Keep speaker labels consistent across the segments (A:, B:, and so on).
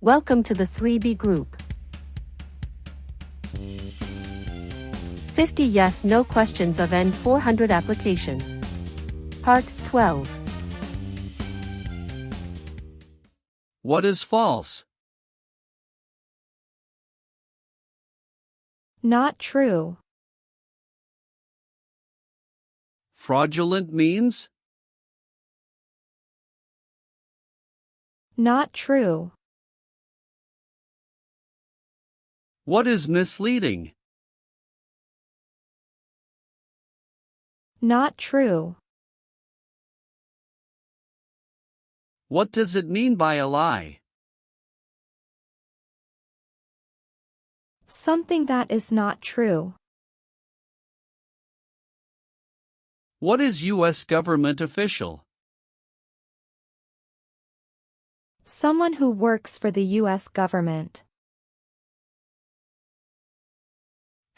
A: Welcome to the 3B group. 50 yes/no questions of N400 application. Part 12.
B: What is false?
C: Not true.
B: Fraudulent means?
C: Not true.
B: What is misleading?
C: Not true.
B: What does it mean by a lie?
C: Something that is not true.
B: What is U.S. government official?
C: Someone who works for the U.S. government.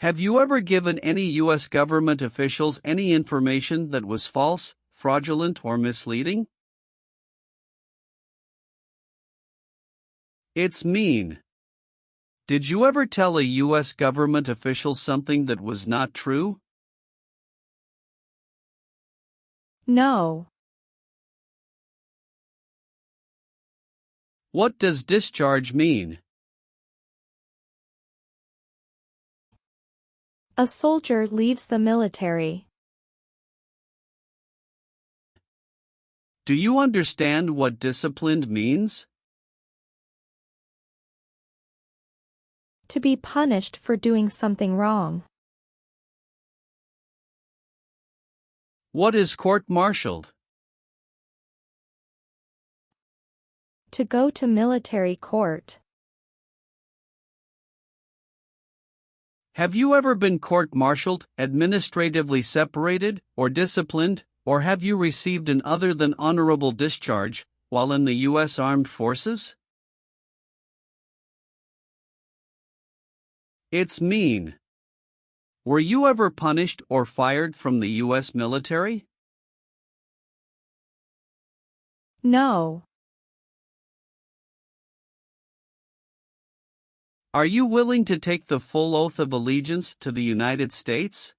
B: Have you ever given any U.S. government officials any information that was false, fraudulent, or misleading? It's mean. Did you ever tell a U.S. government official something that was not true?
C: No.
B: What does discharge mean?
C: A soldier leaves the military.
B: Do you understand what disciplined means?
C: To be punished for doing something wrong.
B: What is court-martialed?
C: To go to military court.
B: Have you ever been court-martialed, administratively separated, or disciplined, or have you received an other than honorable discharge while in the U.S. Armed Forces? It's mean. Were you ever punished or fired from the U.S. military?
C: No.
B: Are you willing to take the full oath of allegiance to the United States?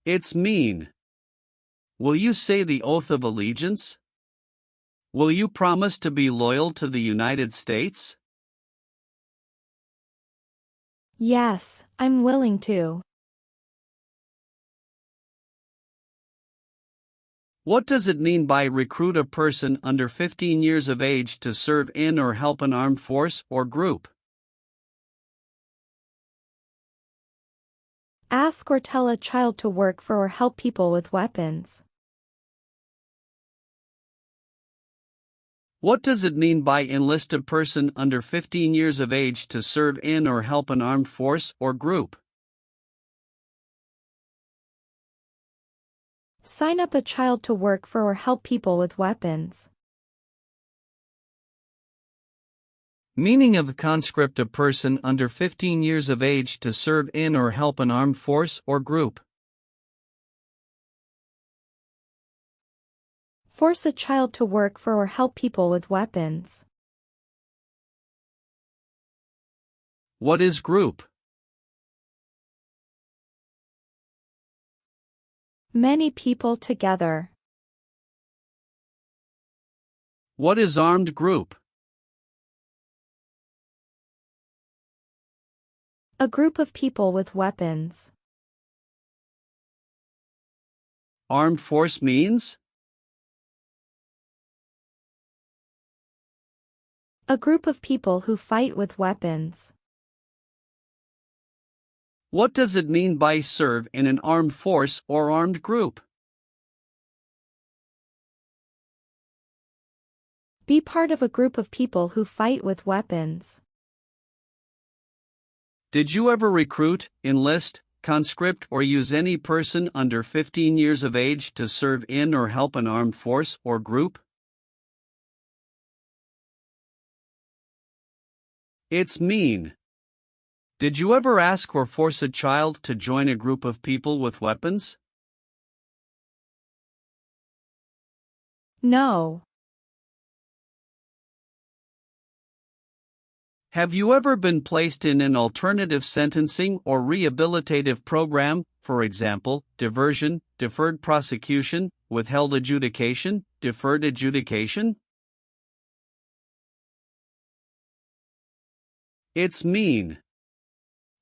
B: It's mean. Will you say the oath of allegiance? Will you promise to be loyal to the United States?
C: Yes, I'm willing to.
B: What does it mean by recruit a person under 15 years of age to serve in or help an armed force or group?
C: Ask or tell a child to work for or help people with weapons.
B: What does it mean by enlist a person under 15 years of age to serve in or help an armed force or group?
C: Sign up a child to work for or help people with weapons.
B: Meaning of the conscript: a person under 15 years of age to serve in or help an armed force or group.
C: Force a child to work for or help people with weapons.
B: What is group?
C: Many people together.
B: What is armed group?
C: A group of people with weapons.
B: Armed force means?
C: A group of people who fight with weapons.
B: What does it mean by serve in an armed force or armed group?
C: Be part of a group of people who fight with weapons.
B: Did you ever recruit, enlist, conscript, or use any person under 15 years of age to serve in or help an armed force or group? It's mean. Did you ever ask or force a child to join a group of people with weapons?
C: No.
B: Have you ever been placed in an alternative sentencing or rehabilitative program, for example, diversion, deferred prosecution, withheld adjudication, deferred adjudication? It's mean.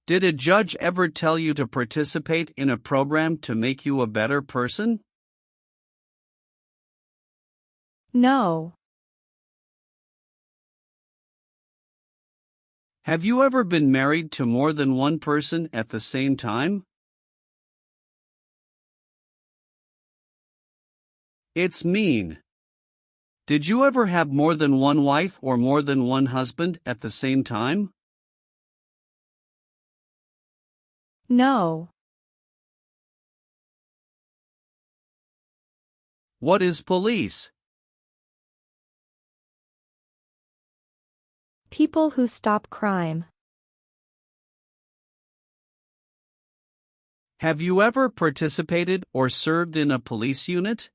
B: Did a judge ever tell you to participate in a program to make you a better person?
C: No.
B: Have you ever been married to more than one person at the same time? It's mean. Did you ever have more than one wife or more than one husband at the same time?
C: No.
B: What is police?
C: People who stop crime.
B: Have you ever participated or served in a police unit?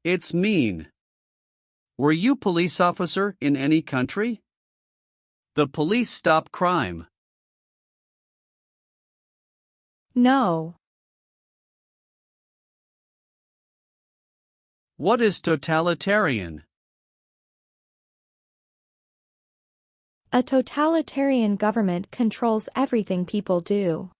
B: It's mean. Were you police officer in any country? The police stop crime.
C: No.
B: What is totalitarian?
C: A totalitarian government controls everything people do.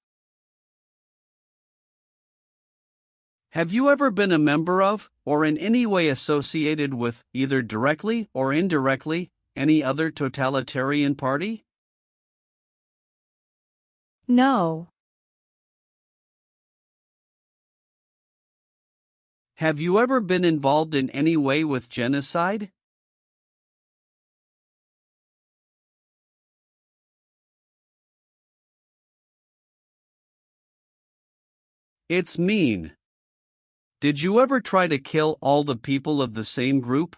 B: Have you ever been a member of, or in any way associated with, either directly or indirectly, any other totalitarian party?
C: No.
B: Have you ever been involved in any way with genocide? It's mean. Did you ever try to kill all the people of the same group?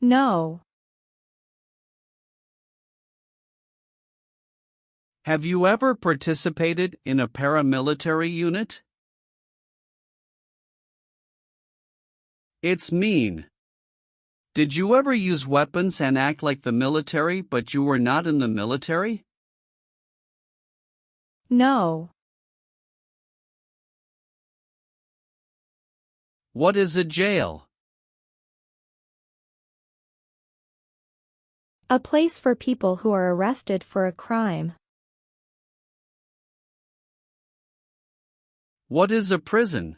C: No.
B: Have you ever participated in a paramilitary unit? It's mean. Did you ever use weapons and act like the military but you were not in the military?
C: No.
B: What is a jail?
C: A place for people who are arrested for a crime.
B: What is a prison?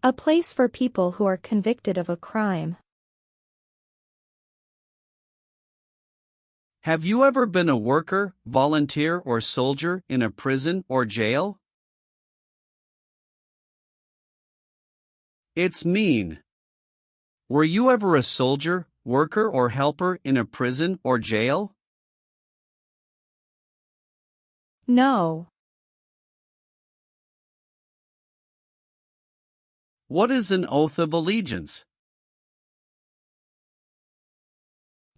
C: A place for people who are convicted of a crime.
B: Have you ever been a worker, volunteer, or soldier in a prison or jail? It's mean. Were you ever a soldier, worker, or helper in a prison or jail?
C: No.
B: What is an oath of allegiance?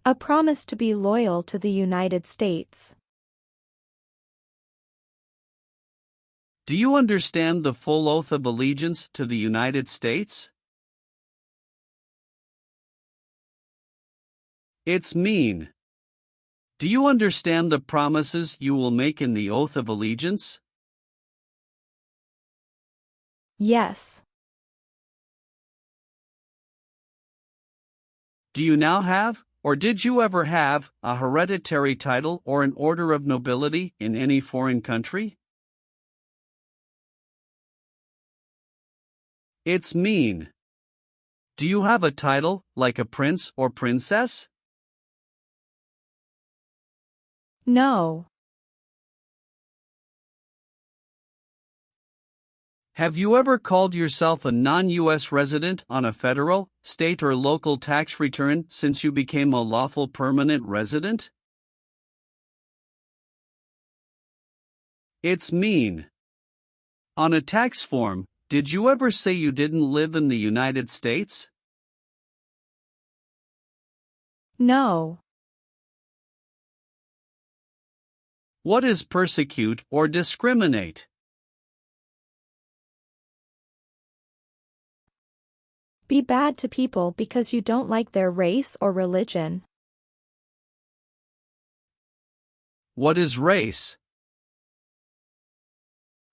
C: A promise to be loyal to the United States.
B: Do you understand the full oath of allegiance to the United States? It's mean. Do you understand the promises you will make in the oath of allegiance?
C: Yes.
B: Do you now have, or did you ever have, a hereditary title or an order of nobility in any foreign country? It's mean. Do you have a title, like a prince or princess?
C: No.
B: Have you ever called yourself a non-U.S. resident on a federal, state, or local tax return since you became a lawful permanent resident? It's mean. On a tax form, did you ever say you didn't live in the United States?
C: No.
B: What is persecute or discriminate?
C: Be bad to people because you don't like their race or religion.
B: What is race?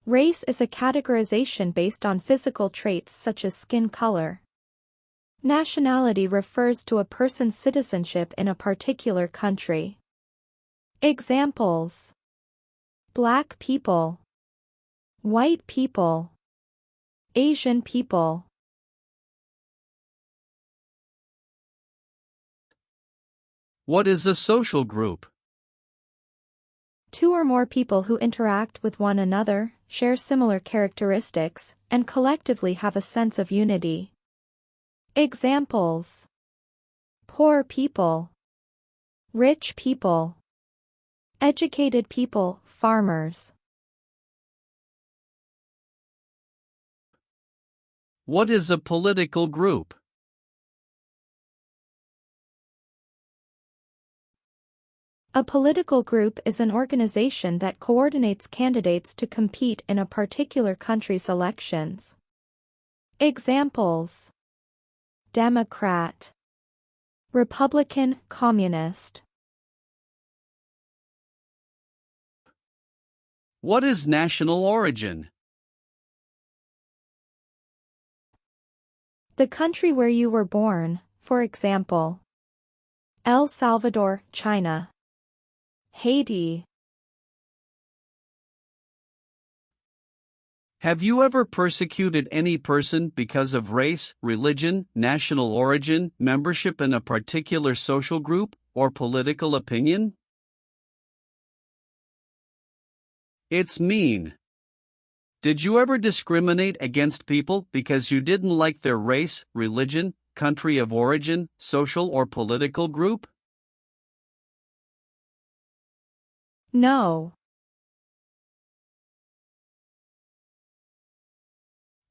C: Race is a categorization based on physical traits such as skin color. Nationality refers to a person's citizenship in a particular country. Examples: Black people, white people, Asian people.
B: What is a social group?
C: Two or more people who interact with one another, share similar characteristics, and collectively have a sense of unity. Examples: poor people, rich people, educated people, farmers.
B: What is a political group?
C: A political group is an organization that coordinates candidates to compete in a particular country's elections. Examples: Democrat, Republican, Communist.
B: What is national origin?
C: The country where you were born, for example, El Salvador, China, Haiti.
B: Have you ever persecuted any person because of race, religion, national origin, membership in a particular social group, or political opinion? It's mean. Did you ever discriminate against people because you didn't like their race, religion, country of origin, social or political group?
C: No.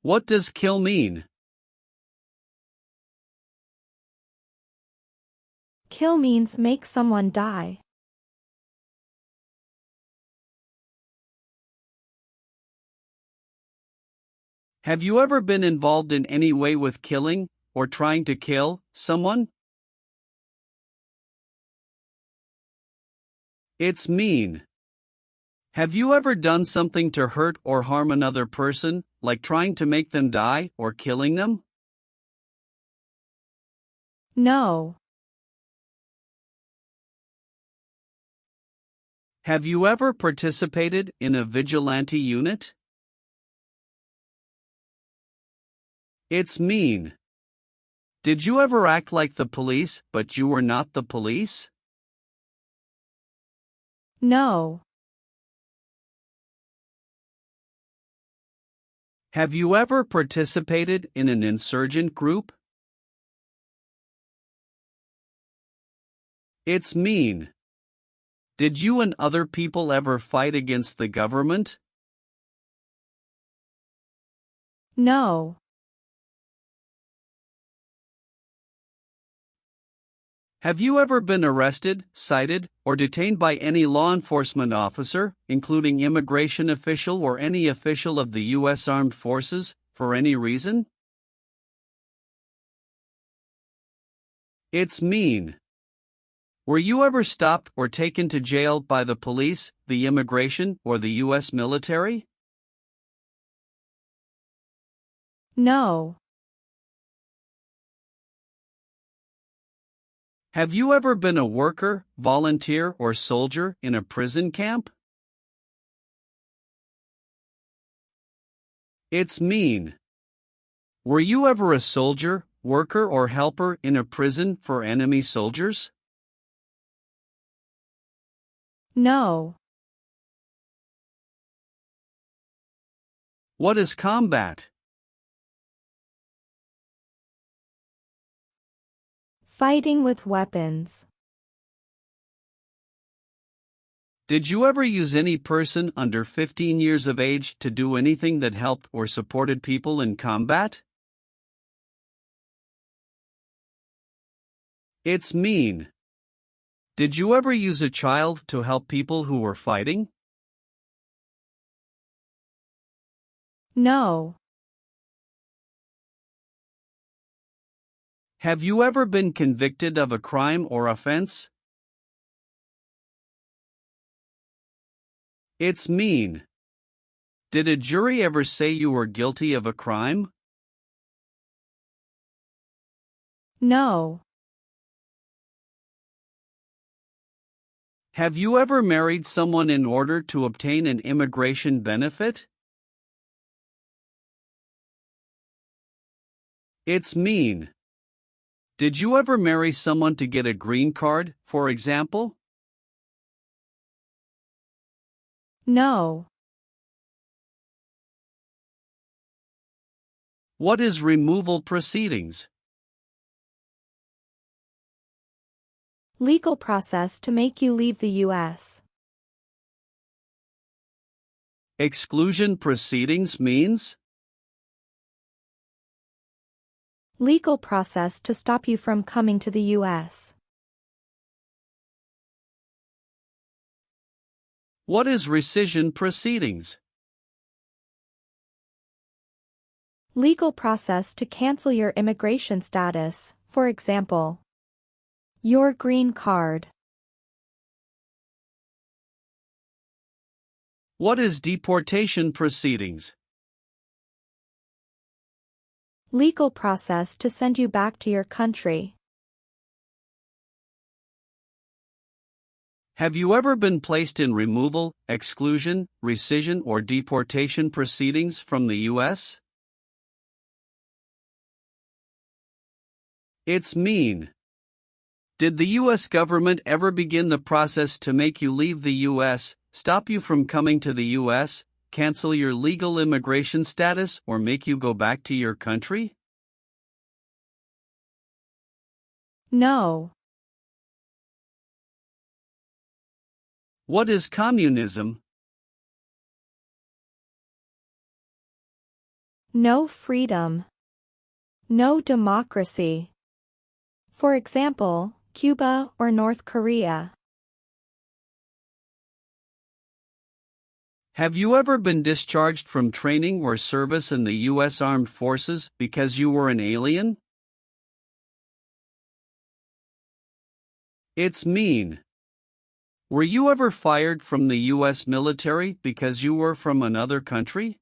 B: What does kill mean?
C: Kill means make someone die.
B: Have you ever been involved in any way with killing, or trying to kill, someone? It's mean. Have you ever done something to hurt or harm another person, like trying to make them die or killing them?
C: No.
B: Have you ever participated in a vigilante unit? It's mean. Did you ever act like the police, but you were not the police?
C: No.
B: Have you ever participated in an insurgent group? It's mean. Did you and other people ever fight against the government?
C: No.
B: Have you ever been arrested, cited, or detained by any law enforcement officer, including immigration official or any official of the U.S. Armed Forces, for any reason? It's mean. Were you ever stopped or taken to jail by the police, the immigration, or the U.S. military?
C: No.
B: Have you ever been a worker, volunteer, or soldier in a prison camp? It's mean. Were you ever a soldier, worker, or helper in a prison for enemy soldiers?
C: No.
B: What is combat?
C: Fighting with weapons.
B: Did you ever use any person under 15 years of age to do anything that helped or supported people in combat? It's mean. Did you ever use a child to help people who were fighting?
C: No.
B: Have you ever been convicted of a crime or offense? It's mean. Did a jury ever say you were guilty of a crime?
C: No.
B: Have you ever married someone in order to obtain an immigration benefit? It's mean. Did you ever marry someone to get a green card, for example?
C: No.
B: What is removal proceedings?
C: Legal process to make you leave the U.S.
B: Exclusion proceedings means?
C: Legal process to stop you from coming to the U.S.
B: What is rescission proceedings?
C: Legal process to cancel your immigration status, for example, your green card.
B: What is deportation proceedings?
C: Legal process to send you back to your country.
B: Have you ever been placed in removal, exclusion, rescission, or deportation proceedings from the U.S.? It's mean. Did the U.S. government ever begin the process to make you leave the U.S., stop you from coming to the U.S., cancel your legal immigration status, or make you go back to your country?
C: No.
B: What is communism?
C: No freedom. No democracy. For example, Cuba or North Korea.
B: Have you ever been discharged from training or service in the U.S. Armed Forces because you were an alien? It's mean. Were you ever fired from the U.S. military because you were from another country?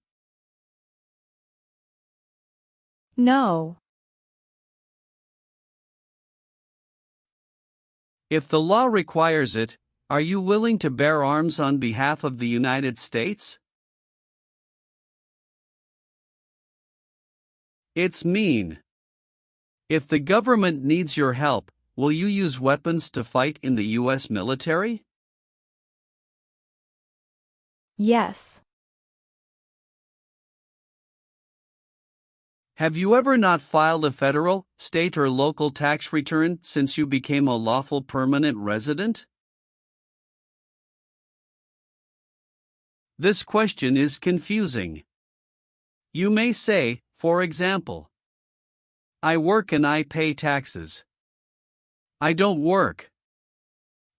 C: No.
B: If the law requires it, are you willing to bear arms on behalf of the United States? It's mean. If the government needs your help, will you use weapons to fight in the U.S. military?
C: Yes.
B: Have you ever not filed a federal, state, or local tax return since you became a lawful permanent resident? This question is confusing. You may say, for example, I work and I pay taxes. I don't work.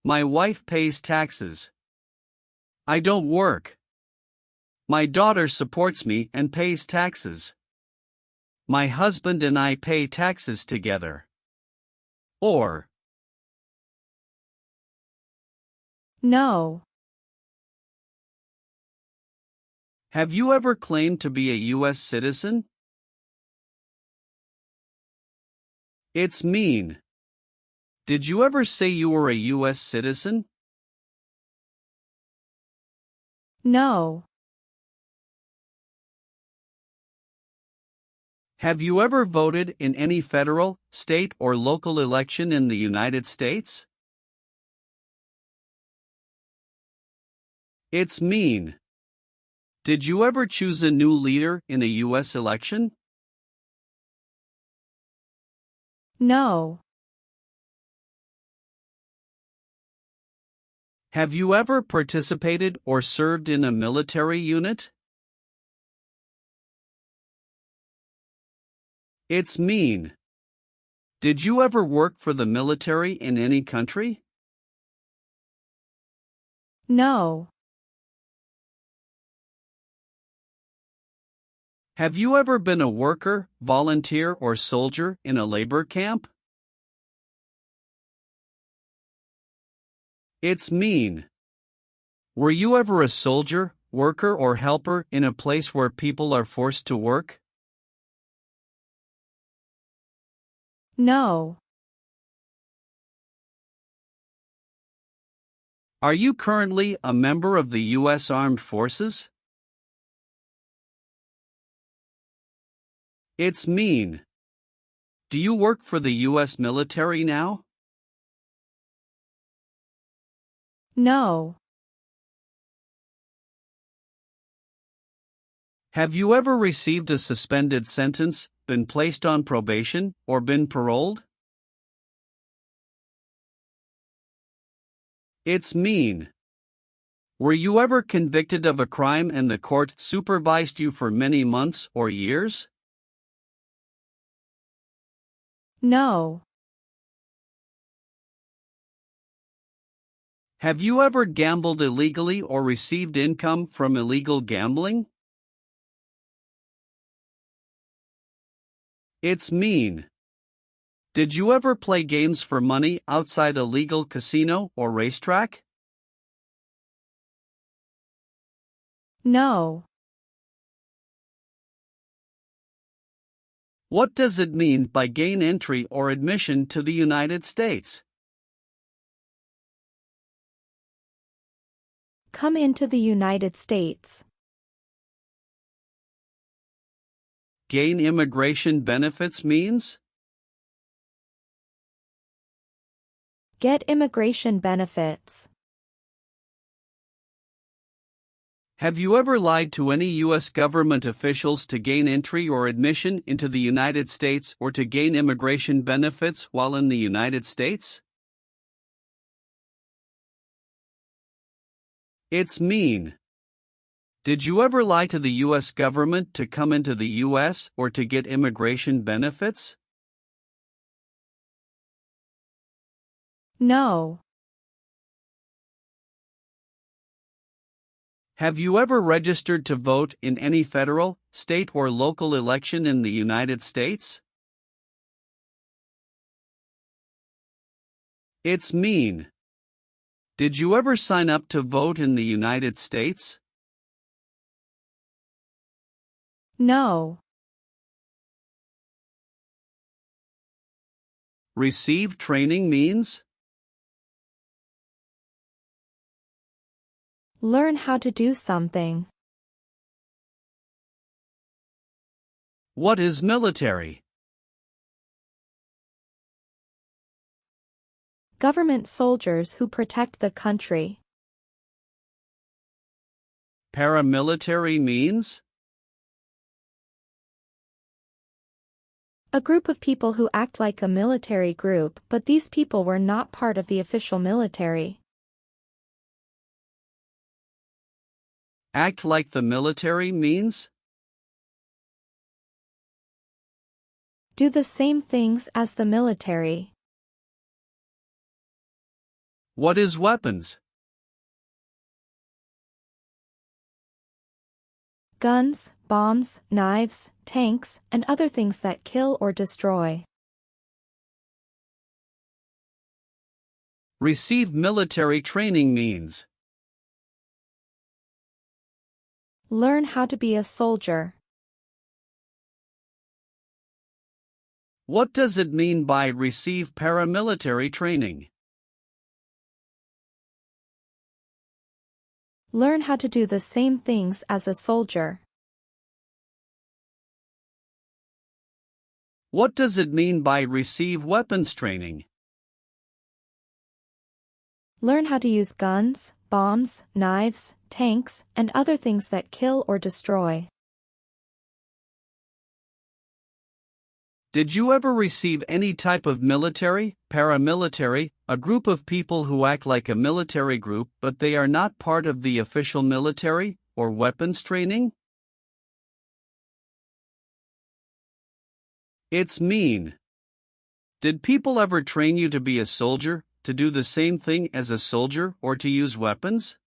B: My wife pays taxes. I don't work. My daughter supports me and pays taxes. My husband and I pay taxes together. Or,
C: No.
B: have you ever claimed to be a U.S. citizen? It's mean. Did you ever say you were a U.S. citizen?
C: No.
B: Have you ever voted in any federal, state, or local election in the United States? It's mean. Did you ever choose a new leader in a U.S. election?
C: No.
B: Have you ever participated or served in a military unit? It's mean. Did you ever work for the military in any country?
C: No.
B: Have you ever been a worker, volunteer, or soldier in a labor camp? It's mean. Were you ever a soldier, worker, or helper in a place where people are forced to work?
C: No.
B: Are you currently a member of the U.S. Armed Forces? It's mean. Do you work for the U.S. military now?
C: No.
B: Have you ever received a suspended sentence, been placed on probation, or been paroled? It's mean. Were you ever convicted of a crime and the court supervised you for many months or years?
C: No.
B: Have you ever gambled illegally or received income from illegal gambling? It's mean. Did you ever play games for money outside a legal casino or racetrack?
C: No.
B: What does it mean by gain entry or admission to the United States?
C: Come into the United States.
B: Gain immigration benefits means?
C: Get immigration benefits.
B: Have you ever lied to any U.S. government officials to gain entry or admission into the United States or to gain immigration benefits while in the United States? It's mean. Did you ever lie to the U.S. government to come into the U.S. or to get immigration benefits?
C: No.
B: Have you ever registered to vote in any federal, state, or local election in the United States? It's mean. Did you ever sign up to vote in the United States?
C: No.
B: Receive training means?
C: Learn how to do something.
B: What is military?
C: Government soldiers who protect the country.
B: Paramilitary means?
C: A group of people who act like a military group, but these people were not part of the official military.
B: Act like the military means?
C: Do the same things as the military.
B: What is weapons?
C: Guns, bombs, knives, tanks, and other things that kill or destroy.
B: Receive military training means?
C: Learn how to be a soldier.
B: What does it mean by receive paramilitary training?
C: Learn how to do the same things as a soldier.
B: What does it mean by receive weapons training?
C: Learn how to use guns, bombs, knives, tanks, and other things that kill or destroy.
B: Did you ever receive any type of military, paramilitary, a group of people who act like a military group but they are not part of the official military, or weapons training? It's mean. Did people ever train you to be a soldier, to do the same thing as a soldier, or to use weapons?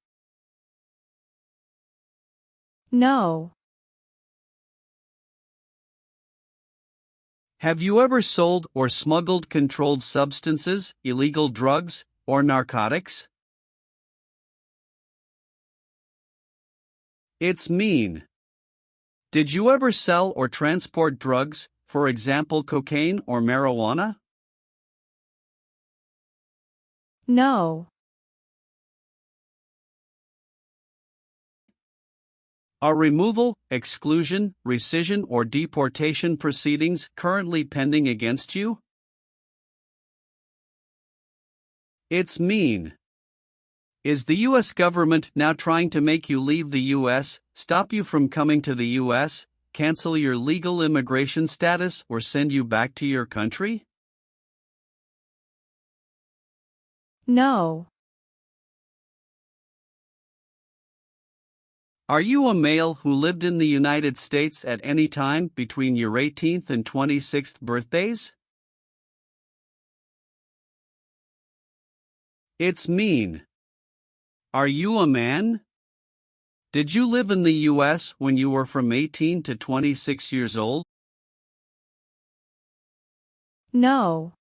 C: No.
B: Have you ever sold or smuggled controlled substances, illegal drugs, or narcotics? It's mean. Did you ever sell or transport drugs, for example cocaine or marijuana?
C: No.
B: Are removal, exclusion, rescission, or deportation proceedings currently pending against you? It's mean. Is the U.S. government now trying to make you leave the U.S., stop you from coming to the U.S., cancel your legal immigration status, or send you back to your country?
C: No.
B: Are you a male who lived in the United States at any time between your 18th and 26th birthdays? It's mean. Are you a man? Did you live in the U.S. when you were from 18 to 26 years old?
C: No.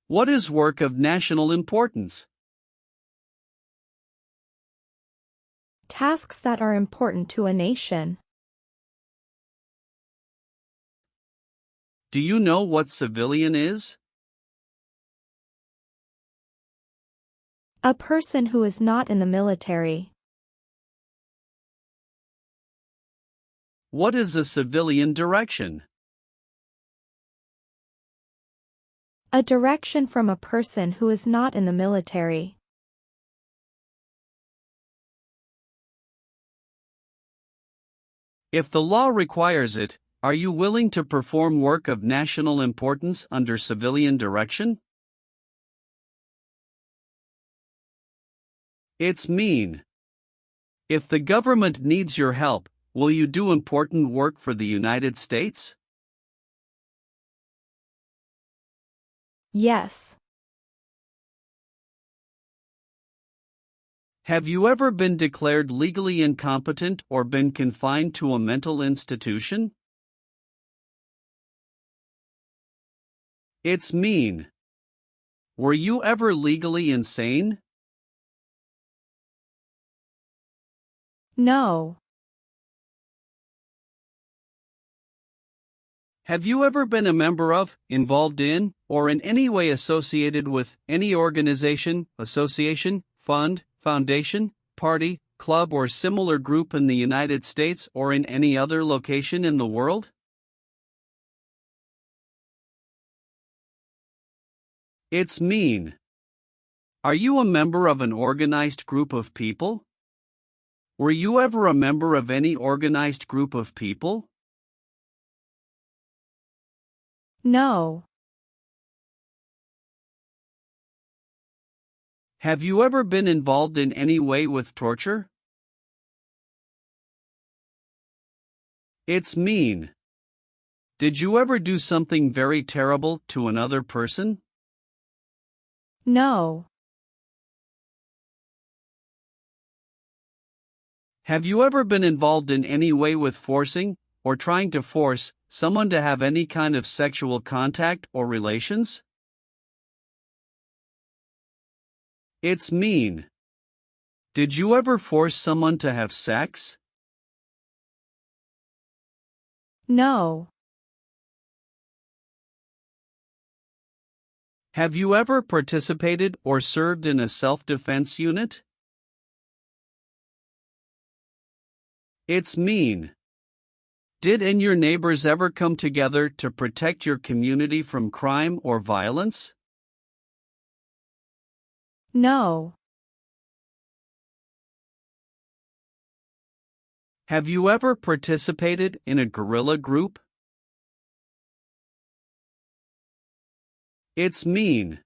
B: What is work of national importance?
C: Tasks that are important to a nation.
B: Do you know what civilian is?
C: A person who is not in the military.
B: What is a civilian direction?
C: A direction from a person who is not in the military.
B: If the law requires it, are you willing to perform work of national importance under civilian direction? It's mean. If the government needs your help, will you do important work for the United States?
C: Yes.
B: Have you ever been declared legally incompetent or been confined to a mental institution? It's mean. Were you ever legally insane?
C: No.
B: Have you ever been a member of, involved in, or in any way associated with any organization, association, fund, foundation, party, club, or similar group in the United States or in any other location in the world? It's mean. Are you a member of an organized group of people? Were you ever a member of any organized group of people?
C: No.
B: Have you ever been involved in any way with torture? It's mean. Did you ever do something very terrible to another person?
C: No.
B: Have you ever been involved in any way with forcing, or trying to force, someone to have any kind of sexual contact or relations? It's mean. Did you ever force someone to have sex?
C: No.
B: Have you ever participated or served in a self-defense unit? It's mean. Did and your neighbors ever come together to protect your community from crime or violence?
C: No.
B: Have you ever participated in a guerrilla group? It's mean.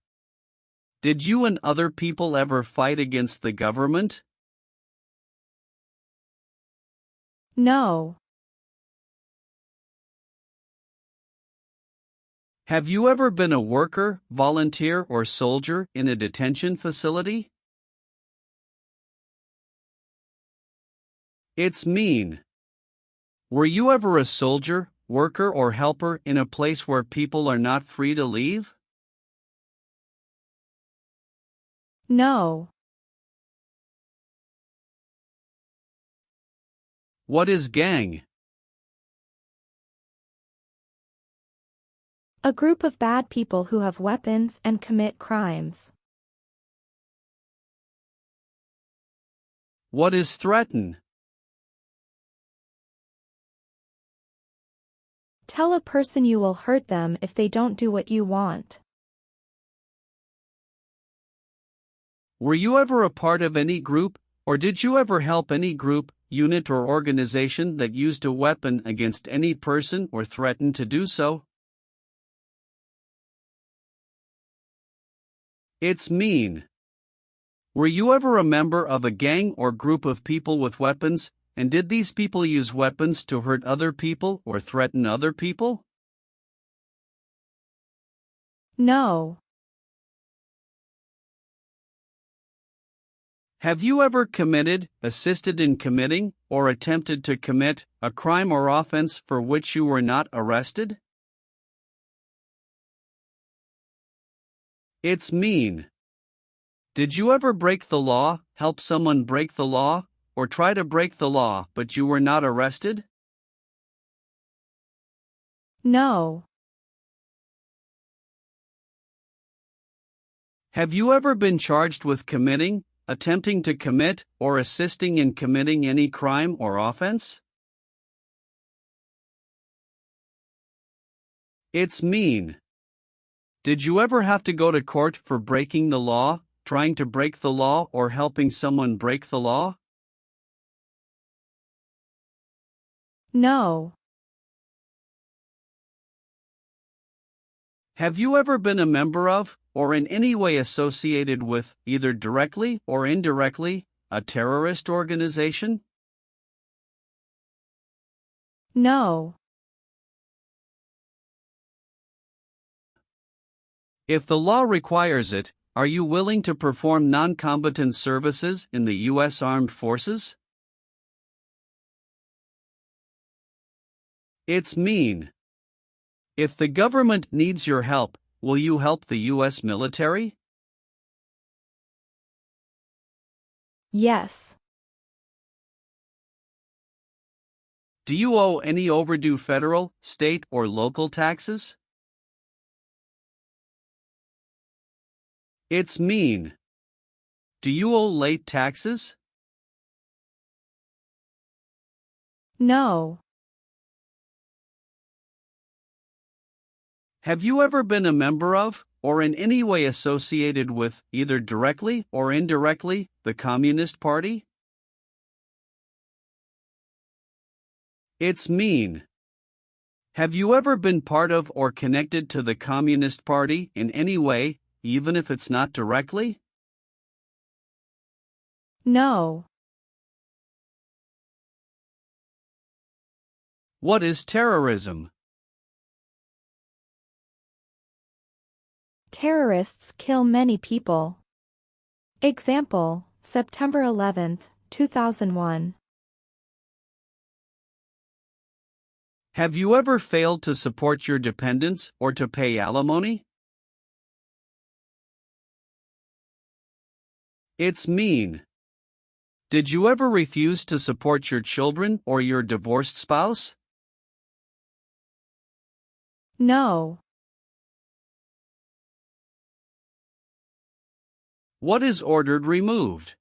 B: Did you and other people ever fight against the government?
C: No.
B: Have you ever been a worker, volunteer, or soldier in a detention facility? It's mean. Were you ever a soldier, worker, or helper in a place where people are not free to leave?
C: No.
B: What is gang?
C: A group of bad people who have weapons and commit crimes.
B: What is threaten?
C: Tell a person you will hurt them if they don't do what you want.
B: Were you ever a part of any group, or did you ever help any group, unit, or organization that used a weapon against any person or threatened to do so? It's mean. Were you ever a member of a gang or group of people with weapons, and did these people use weapons to hurt other people or threaten other people?
C: No.
B: Have you ever committed, assisted in committing, or attempted to commit a crime or offense for which you were not arrested? It's mean. Did you ever break the law, help someone break the law, or try to break the law but you were not arrested?
C: No.
B: Have you ever been charged with committing, attempting to commit, or assisting in committing any crime or offense? It's mean. Did you ever have to go to court for breaking the law, trying to break the law, or helping someone break the law?
C: No.
B: Have you ever been a member of, or in any way associated with, either directly or indirectly, a terrorist organization?
C: No.
B: If the law requires it, are you willing to perform non-combatant services in the U.S. Armed Forces? It's mean. If the government needs your help, will you help the U.S. military?
C: Yes.
B: Do you owe any overdue federal, state, or local taxes? It's mean. Do you owe late taxes?
C: No.
B: Have you ever been a member of, or in any way associated with, either directly or indirectly, the Communist Party? It's mean. Have you ever been part of or connected to the Communist Party in any way, even if it's not directly?
C: No.
B: What is terrorism?
C: Terrorists kill many people. Example, September 11, 2001.
B: Have you ever failed to support your dependents or to pay alimony? It's mean. Did you ever refuse to support your children or your divorced spouse?
C: No.
B: What is ordered removed?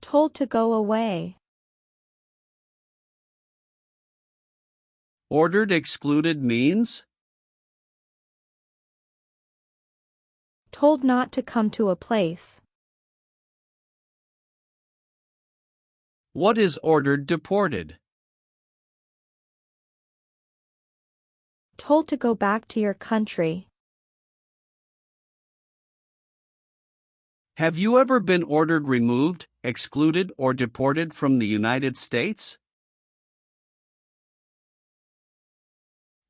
C: Told to go away.
B: Ordered excluded means?
C: Told not to come to a place.
B: What is ordered deported?
C: Told to go back to your country.
B: Have you ever been ordered removed, excluded, or deported from the United States?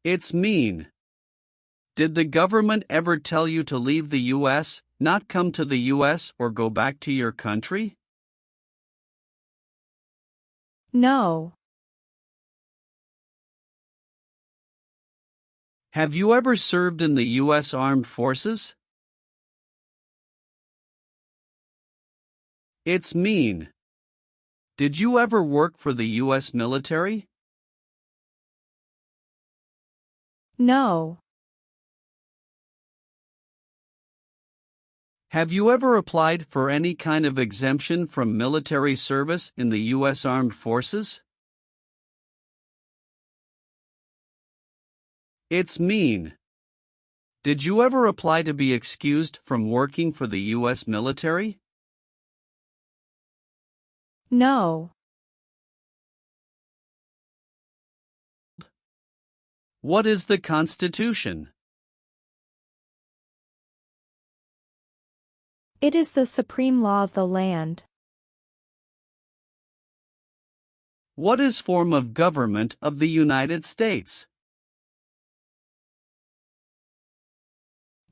B: It's mean. Did the government ever tell you to leave the U.S., not come to the U.S., or go back to your country?
C: No.
B: Have you ever served in the U.S. Armed Forces? It's mean. Did you ever work for the U.S. military?
C: No.
B: Have you ever applied for any kind of exemption from military service in the U.S. Armed Forces? It's mean. Did you ever apply to be excused from working for the U.S. military?
C: No.
B: What is the Constitution?
C: It is the supreme law of the land.
B: What is form of government of the United States?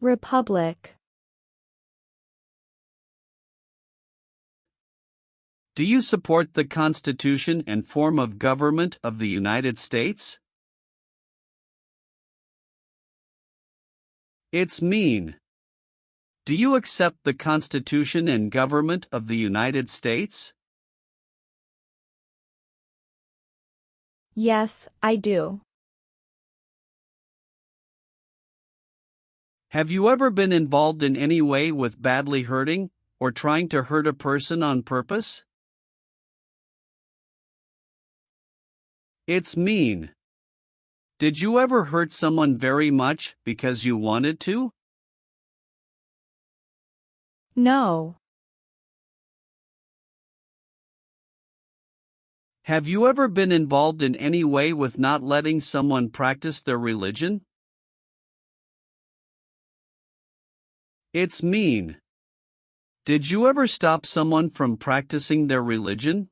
C: Republic.
B: Do you support the Constitution and form of government of the United States? It's mean. Do you accept the Constitution and government of the United States?
C: Yes, I do.
B: Have you ever been involved in any way with badly hurting or trying to hurt a person on purpose? It's mean. Did you ever hurt someone very much because you wanted to?
C: No.
B: Have you ever been involved in any way with not letting someone practice their religion? It's mean. Did you ever stop someone from practicing their religion?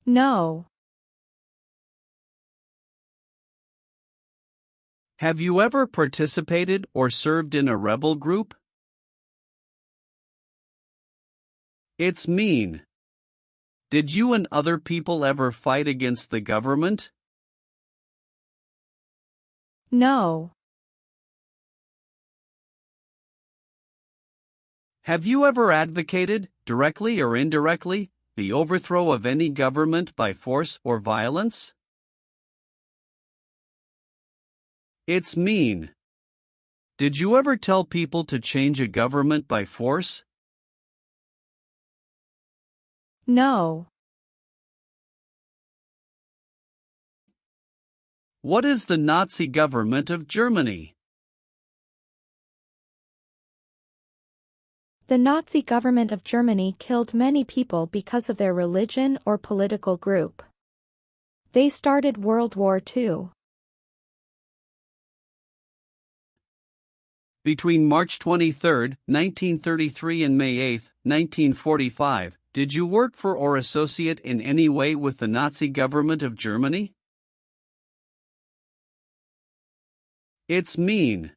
C: No.
B: Have you ever participated or served in a rebel group? It's mean. Did you and other people ever fight against the government?
C: No.
B: Have you ever advocated, directly or indirectly, the overthrow of any government by force or violence? It's mean. Did you ever tell people to change a government by force?
C: No.
B: What is the Nazi government of Germany?
C: The Nazi government of Germany killed many people because of their religion or political group. They started World War II.
B: Between March 23, 1933 and May 8, 1945, did you work for or associate in any way with the Nazi government of Germany? It's mean.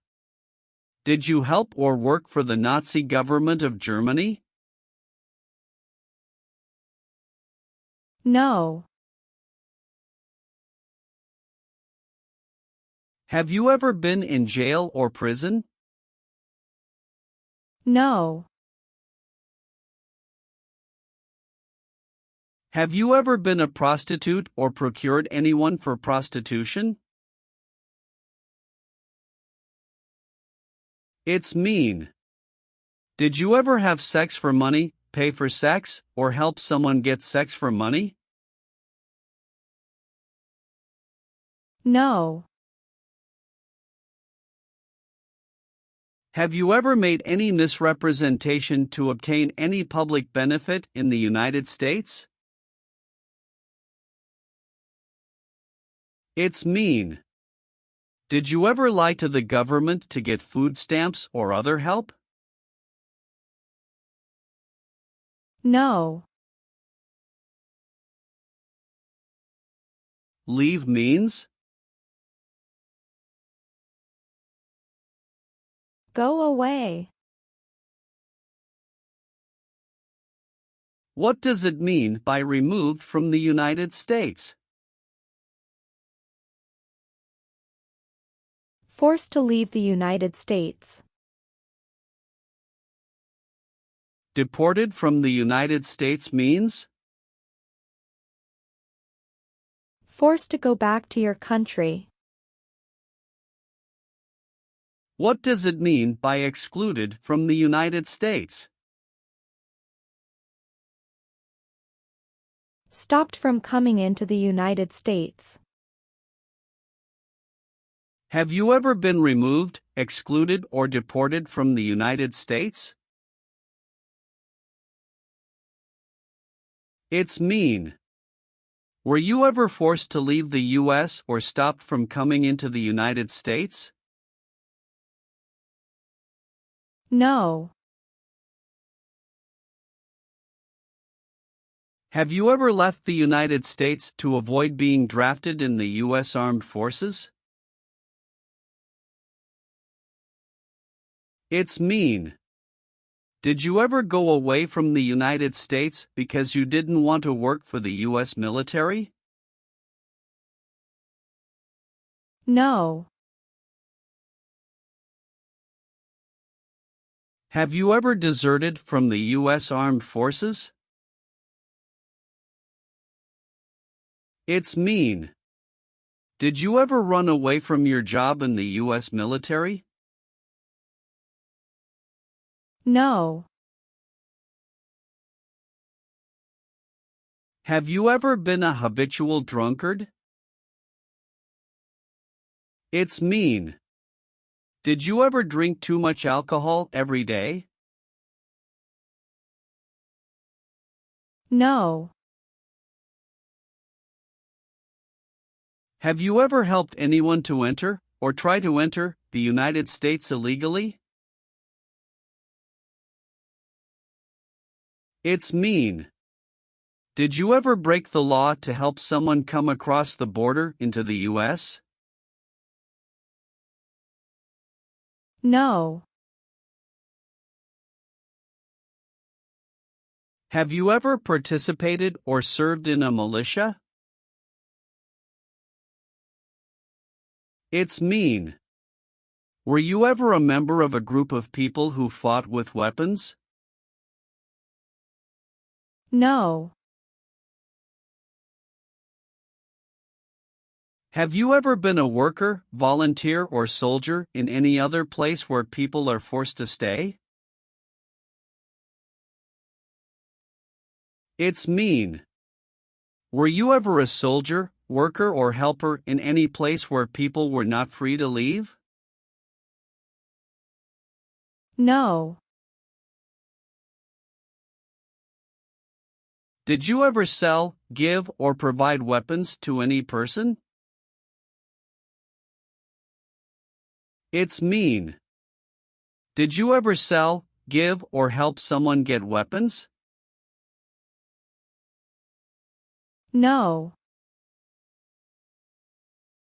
B: Did you help or work for the Nazi government of Germany?
C: No.
B: Have you ever been in jail or prison?
C: No.
B: Have you ever been a prostitute or procured anyone for prostitution? It's mean. Did you ever have sex for money, pay for sex, or help someone get sex for money?
C: No.
B: Have you ever made any misrepresentation to obtain any public benefit in the United States? It's mean. Did you ever lie to the government to get food stamps or other help?
C: No.
B: Leave means?
C: Go away.
B: What does it mean by removed from the United States?
C: Forced to leave the United States.
B: Deported from the United States means?
C: Forced to go back to your country.
B: What does it mean by excluded from the United States?
C: Stopped from coming into the United States.
B: Have you ever been removed, excluded, or deported from the United States? It's mean. Were you ever forced to leave the U.S. or stopped from coming into the United States?
C: No.
B: Have you ever left the United States to avoid being drafted in the U.S. Armed Forces? It's mean. Did you ever go away from the United States because you didn't want to work for the U.S. military?
C: No.
B: Have you ever deserted from the U.S. Armed Forces? It's mean. Did you ever run away from your job in the U.S. military?
C: No.
B: Have you ever been a habitual drunkard? It's mean. Did you ever drink too much alcohol every day?
C: No.
B: Have you ever helped anyone to enter, or try to enter, the United States illegally? It's mean. Did you ever break the law to help someone come across the border into the U.S.?
C: No.
B: Have you ever participated or served in a militia? It's mean. Were you ever a member of a group of people who fought with weapons?
C: No.
B: Have you ever been a worker, volunteer, or soldier in any other place where people are forced to stay? It's mean. Were you ever a soldier, worker, or helper in any place where people were not free to leave?
C: No.
B: Did you ever sell, give, or provide weapons to any person? It's mean. Did you ever sell, give, or help someone get weapons?
C: No.